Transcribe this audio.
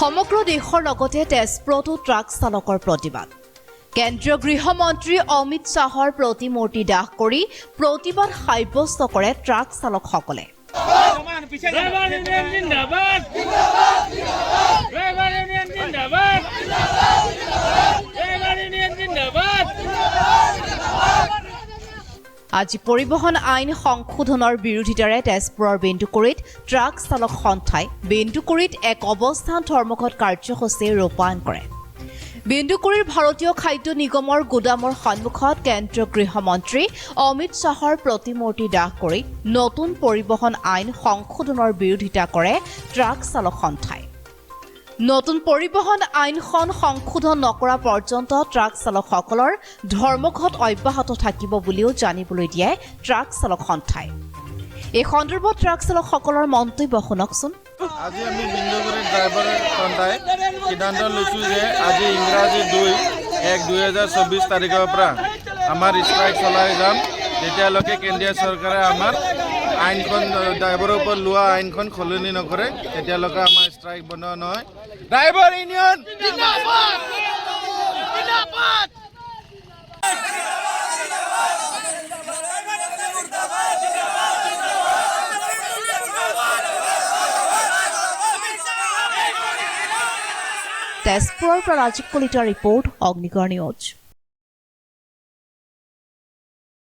সমগ্ৰ দেশৰ লগতে তেজপুৰতো ট্ৰাক চালকৰ প্ৰতিবাদ কেন্দ্ৰীয় গৃহমন্ত্ৰী অমিত শাহৰ প্ৰতিমূৰ্তি দাহ কৰি প্ৰতিবাদ সাব্যস্ত কৰে ট্ৰাক চালকসকলে আজি পৰিবহণ আইন সংশোধনৰ বিৰোধিতাৰে তেজপুৰৰ বেণ্ডুকুৰিত ট্ৰাক চালক সন্থাই বেণ্ডুকুৰিত এক অৱস্থান ধৰ্মঘট কাৰ্যসূচী ৰূপায়ণ কৰে বেণ্ডুকুৰিৰ ভাৰতীয় খাদ্য নিগমৰ গোদামৰ সন্মুখত কেন্দ্ৰীয় গৃহমন্ত্ৰী অমিত শাহৰ প্ৰতিমূৰ্তি দাহ কৰি নতুন পৰিবহণ আইন সংশোধনৰ বিৰোধিতা কৰে ট্ৰাক চালক সন্থাই নতুন পৰিবহণ আইনখন সংশোধন নকৰা পৰ্যন্ত ট্ৰাক চালকসকলৰ ধৰ্মঘট অব্যাহত থাকিব বুলিও জানিবলৈ দিয়ে ট্ৰাক চালক সন্থাই এই সন্দৰ্ভত ট্ৰাক চালকসকলৰ মন্তব্য শুনকচোন আজি আমি বেণ্ডুকুৰিৰ ড্ৰাইভাৰ সন্থাই সিদ্ধান্ত লৈছোঁ যে আজি ইংৰাজী 2/1/2024 তাৰিখৰ পৰা আমাৰ ষ্ট্ৰাইক চলাই যাম যেতিয়ালৈকে কেন্দ্ৰীয় চৰকাৰে আমাৰ আইনখন ড্ৰাইভাৰৰ ওপৰত লোৱা আইনখন সলনি নকৰে তেতিয়ালৈকে আমাৰ ষ্ট্ৰাইক বন্ধ নহয় ড্ৰাইভাৰ ইউনিয়ন জিন্দাবাদ জিন্দাবাদ তেজপুৰৰ পৰা ৰাজীৱ কলিতাৰ ৰিপৰ্ট অগ্নিগড় নিউজ